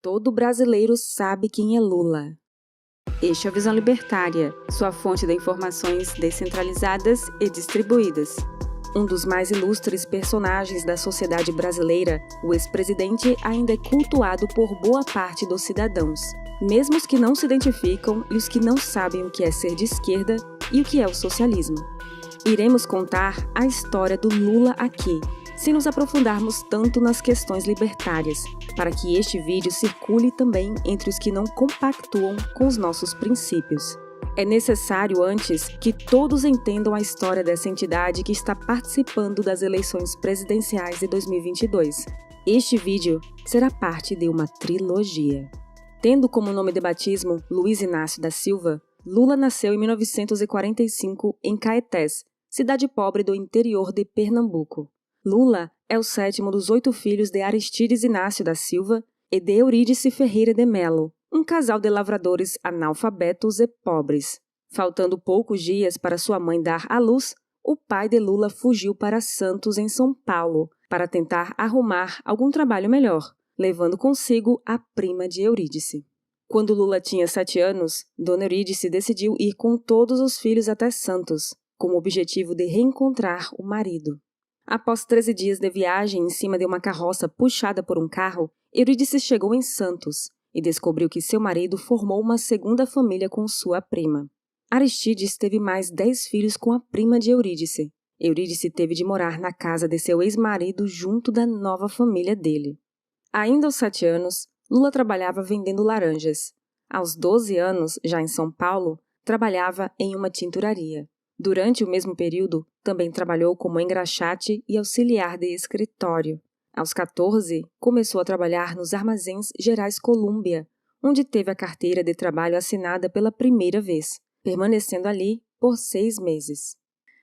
Todo brasileiro sabe quem é Lula. Este é a Visão Libertária, sua fonte de informações descentralizadas e distribuídas. Um dos mais ilustres personagens da sociedade brasileira, o ex-presidente ainda é cultuado por boa parte dos cidadãos, mesmo os que não se identificam e os que não sabem o que é ser de esquerda e o que é o socialismo. Iremos contar a história do Lula aqui, sem nos aprofundarmos tanto nas questões libertárias, para que este vídeo circule também entre os que não compactuam com os nossos princípios. É necessário, antes, que todos entendam a história dessa entidade que está participando das eleições presidenciais de 2022. Este vídeo será parte de uma trilogia. Tendo como nome de batismo Luiz Inácio da Silva, Lula nasceu em 1945 em Caetés, cidade pobre do interior de Pernambuco. Lula é o sétimo dos 8 filhos de Aristides Inácio da Silva e de Eurídice Ferreira de Melo, um casal de lavradores analfabetos e pobres. Faltando poucos dias para sua mãe dar à luz, o pai de Lula fugiu para Santos, em São Paulo, para tentar arrumar algum trabalho melhor, levando consigo a prima de Eurídice. Quando Lula tinha 7 anos, Dona Eurídice decidiu ir com todos os filhos até Santos, com o objetivo de reencontrar o marido. Após 13 dias de viagem em cima de uma carroça puxada por um carro, Eurídice chegou em Santos e descobriu que seu marido formou uma segunda família com sua prima. Aristides teve mais 10 filhos com a prima de Eurídice. Eurídice teve de morar na casa de seu ex-marido junto da nova família dele. Ainda aos 7 anos, Lula trabalhava vendendo laranjas. Aos 12 anos, já em São Paulo, trabalhava em uma tinturaria. Durante o mesmo período, também trabalhou como engraxate e auxiliar de escritório. Aos 14, começou a trabalhar nos Armazéns Gerais Colúmbia, onde teve a carteira de trabalho assinada pela primeira vez, permanecendo ali por 6 meses.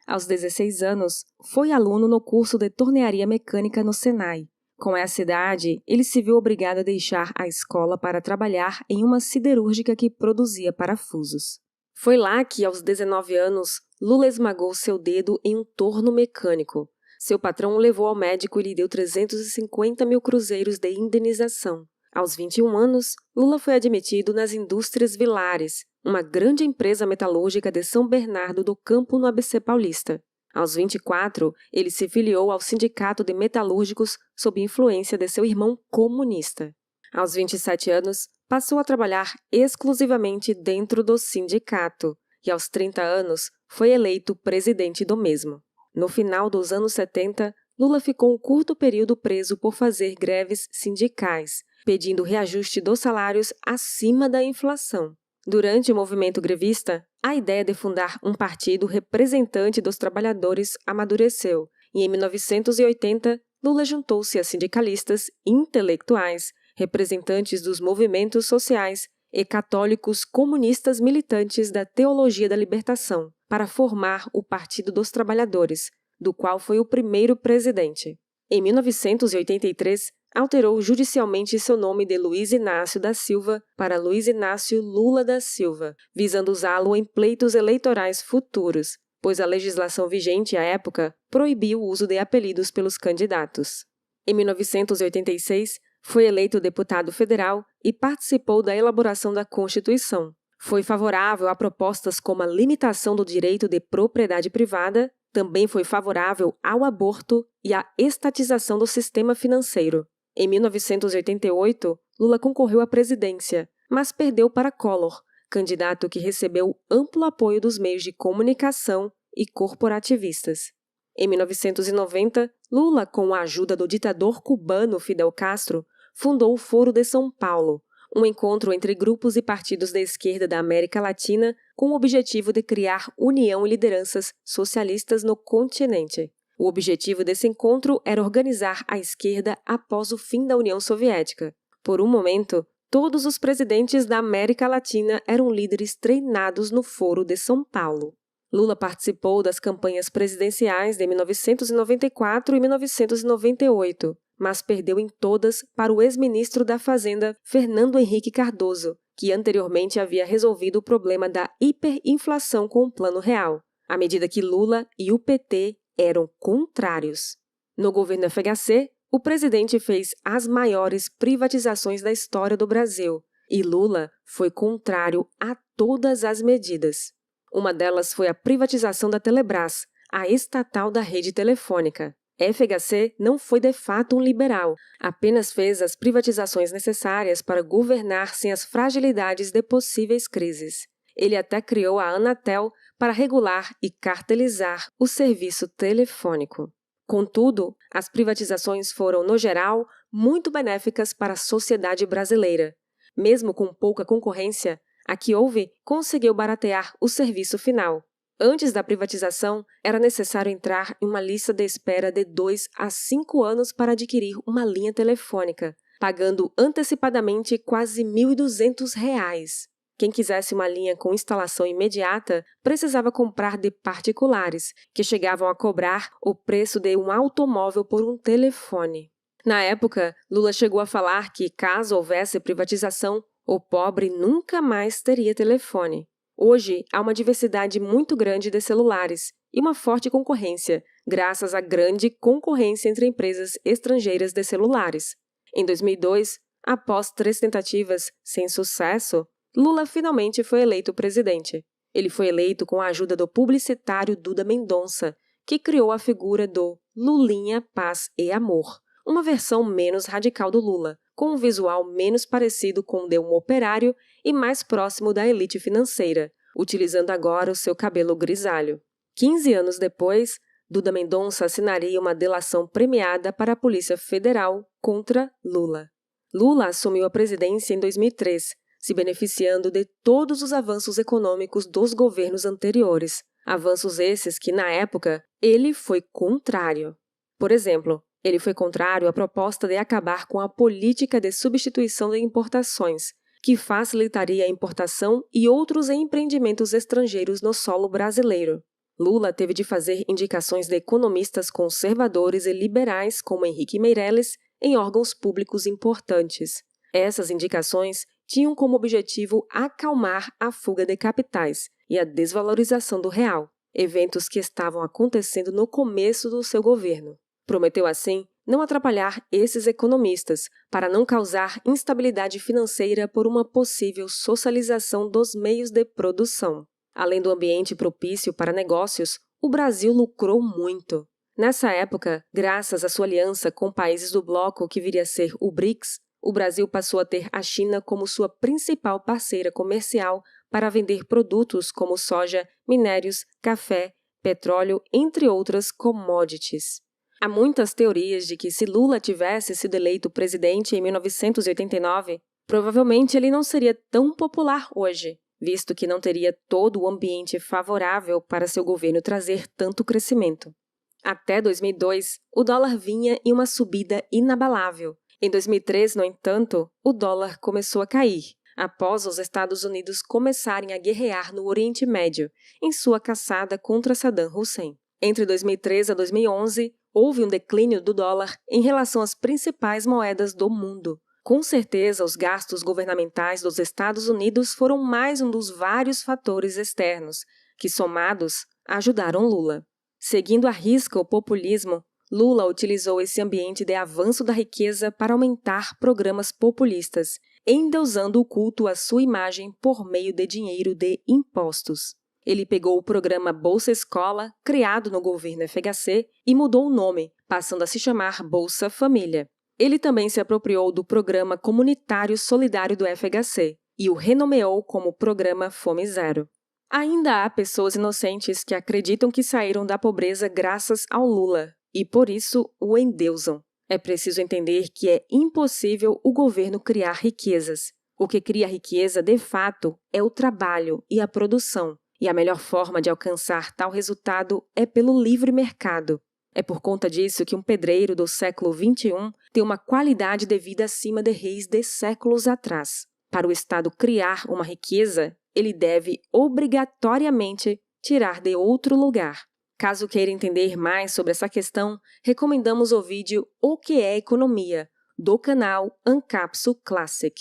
Aos 16 anos, foi aluno no curso de tornearia mecânica no Senai. Com essa idade, ele se viu obrigado a deixar a escola para trabalhar em uma siderúrgica que produzia parafusos. Foi lá que, aos 19 anos, Lula esmagou seu dedo em um torno mecânico. Seu patrão o levou ao médico e lhe deu 350 mil cruzeiros de indenização. Aos 21 anos, Lula foi admitido nas Indústrias Vilares, uma grande empresa metalúrgica de São Bernardo do Campo, no ABC Paulista. Aos 24, ele se filiou ao Sindicato de Metalúrgicos sob influência de seu irmão comunista. Aos 27 anos, passou a trabalhar exclusivamente dentro do sindicato e, aos 30 anos, foi eleito presidente do mesmo. No final dos anos 70, Lula ficou um curto período preso por fazer greves sindicais, pedindo reajuste dos salários acima da inflação. Durante o movimento grevista, a ideia de fundar um partido representante dos trabalhadores amadureceu e, em 1980, Lula juntou-se a sindicalistas, intelectuais, representantes dos movimentos sociais e católicos comunistas militantes da Teologia da Libertação, para formar o Partido dos Trabalhadores, do qual foi o primeiro presidente. Em 1983, alterou judicialmente seu nome de Luiz Inácio da Silva para Luiz Inácio Lula da Silva, visando usá-lo em pleitos eleitorais futuros, pois a legislação vigente à época proibiu o uso de apelidos pelos candidatos. Em 1986, foi eleito deputado federal e participou da elaboração da Constituição. Foi favorável a propostas como a limitação do direito de propriedade privada, também foi favorável ao aborto e à estatização do sistema financeiro. Em 1988, Lula concorreu à presidência, mas perdeu para Collor, candidato que recebeu amplo apoio dos meios de comunicação e corporativistas. Em 1990, Lula, com a ajuda do ditador cubano Fidel Castro, fundou o Foro de São Paulo, um encontro entre grupos e partidos da esquerda da América Latina com o objetivo de criar união e lideranças socialistas no continente. O objetivo desse encontro era organizar a esquerda após o fim da União Soviética. Por um momento, todos os presidentes da América Latina eram líderes treinados no Foro de São Paulo. Lula participou das campanhas presidenciais de 1994 e 1998, mas perdeu em todas para o ex-ministro da Fazenda, Fernando Henrique Cardoso, que anteriormente havia resolvido o problema da hiperinflação com o Plano Real, à medida que Lula e o PT eram contrários. No governo FHC, O presidente fez as maiores privatizações da história do Brasil e Lula foi contrário a todas as medidas. Uma delas foi a privatização da Telebrás, a estatal da rede telefônica. FHC não foi de fato um liberal, apenas fez as privatizações necessárias para governar sem as fragilidades de possíveis crises. Ele até criou a Anatel para regular e cartelizar o serviço telefônico. Contudo, as privatizações foram, no geral, muito benéficas para a sociedade brasileira. Mesmo com pouca concorrência, a que houve conseguiu baratear o serviço final. Antes da privatização, era necessário entrar em uma lista de espera de 2 a 5 anos para adquirir uma linha telefônica, pagando antecipadamente quase R$ 1.200. Quem quisesse uma linha com instalação imediata precisava comprar de particulares, que chegavam a cobrar o preço de um automóvel por um telefone. Na época, Lula chegou a falar que, caso houvesse privatização, o pobre nunca mais teria telefone. Hoje, há uma diversidade muito grande de celulares e uma forte concorrência, graças à grande concorrência entre empresas estrangeiras de celulares. Em 2002, após 3 tentativas sem sucesso, Lula finalmente foi eleito presidente. Ele foi eleito com a ajuda do publicitário Duda Mendonça, que criou a figura do Lulinha, Paz e Amor, uma versão menos radical do Lula, com um visual menos parecido com o de um operário e mais próximo da elite financeira, utilizando agora o seu cabelo grisalho. 15 anos depois, Duda Mendonça assinaria uma delação premiada para a Polícia Federal contra Lula. Lula assumiu a presidência em 2003, se beneficiando de todos os avanços econômicos dos governos anteriores, avanços esses que, na época, ele foi contrário. Por exemplo, ele foi contrário à proposta de acabar com a política de substituição de importações, que facilitaria a importação e outros empreendimentos estrangeiros no solo brasileiro. Lula teve de fazer indicações de economistas conservadores e liberais como Henrique Meirelles em órgãos públicos importantes. Essas indicações tinham como objetivo acalmar a fuga de capitais e a desvalorização do real, eventos que estavam acontecendo no começo do seu governo. Prometeu, assim, não atrapalhar esses economistas para não causar instabilidade financeira por uma possível socialização dos meios de produção. Além do ambiente propício para negócios, o Brasil lucrou muito. Nessa época, graças à sua aliança com países do bloco que viria a ser o BRICS, o Brasil passou a ter a China como sua principal parceira comercial para vender produtos como soja, minérios, café, petróleo, entre outras commodities. Há muitas teorias de que se Lula tivesse sido eleito presidente em 1989, provavelmente ele não seria tão popular hoje, visto que não teria todo o ambiente favorável para seu governo trazer tanto crescimento. Até 2002, o dólar vinha em uma subida inabalável. Em 2003, no entanto, o dólar começou a cair, após os Estados Unidos começarem a guerrear no Oriente Médio, em sua caçada contra Saddam Hussein. Entre 2003 a 2011, houve um declínio do dólar em relação às principais moedas do mundo. Com certeza, os gastos governamentais dos Estados Unidos foram mais um dos vários fatores externos, que, somados, ajudaram Lula. Seguindo à risca o populismo, Lula utilizou esse ambiente de avanço da riqueza para aumentar programas populistas, endeusando o culto à sua imagem por meio de dinheiro de impostos. Ele pegou o programa Bolsa Escola, criado no governo FHC, e mudou o nome, passando a se chamar Bolsa Família. Ele também se apropriou do Programa Comunitário Solidário do FHC e o renomeou como Programa Fome Zero. Ainda há pessoas inocentes que acreditam que saíram da pobreza graças ao Lula e, por isso, o endeusam. É preciso entender que é impossível o governo criar riquezas. O que cria riqueza, de fato, é o trabalho e a produção. E a melhor forma de alcançar tal resultado é pelo livre mercado. É por conta disso que um pedreiro do século XXI tem uma qualidade de vida acima de reis de séculos atrás. Para o Estado criar uma riqueza, ele deve obrigatoriamente tirar de outro lugar. Caso queira entender mais sobre essa questão, recomendamos o vídeo O que é Economia, do canal Ancapsu Classic.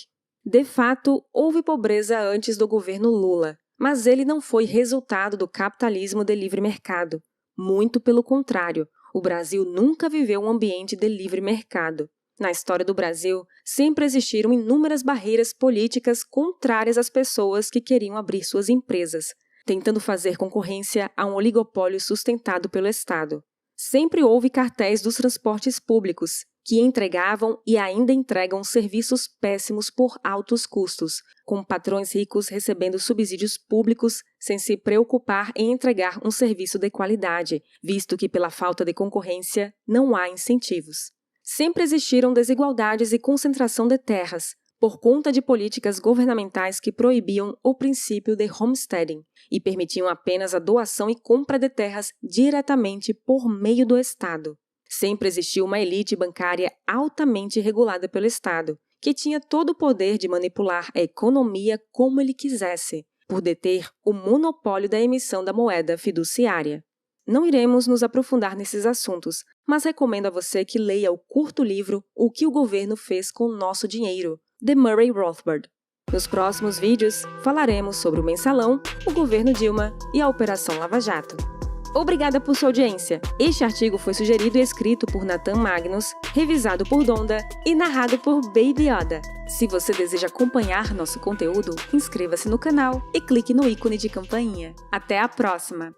De fato, houve pobreza antes do governo Lula, mas ele não foi resultado do capitalismo de livre mercado. Muito pelo contrário, O Brasil nunca viveu um ambiente de livre mercado. Na história do Brasil, sempre existiram inúmeras barreiras políticas contrárias às pessoas que queriam abrir suas empresas, tentando fazer concorrência a um oligopólio sustentado pelo Estado. Sempre houve cartéis dos transportes públicos, que entregavam e ainda entregam serviços péssimos por altos custos, com patrões ricos recebendo subsídios públicos sem se preocupar em entregar um serviço de qualidade, visto que pela falta de concorrência não há incentivos. Sempre existiram desigualdades e concentração de terras, por conta de políticas governamentais que proibiam o princípio de homesteading e permitiam apenas a doação e compra de terras diretamente por meio do Estado. Sempre existiu uma elite bancária altamente regulada pelo Estado, que tinha todo o poder de manipular a economia como ele quisesse, por deter o monopólio da emissão da moeda fiduciária. Não iremos nos aprofundar nesses assuntos, mas recomendo a você que leia o curto livro O que o governo fez com o nosso dinheiro, de Murray Rothbard. Nos próximos vídeos, falaremos sobre o Mensalão, o governo Dilma e a Operação Lava Jato. Obrigada por sua audiência. Este artigo foi sugerido e escrito por Nathan Magnus, revisado por Donda e narrado por Baby Yoda. Se você deseja acompanhar nosso conteúdo, inscreva-se no canal e clique no ícone de campainha. Até a próxima!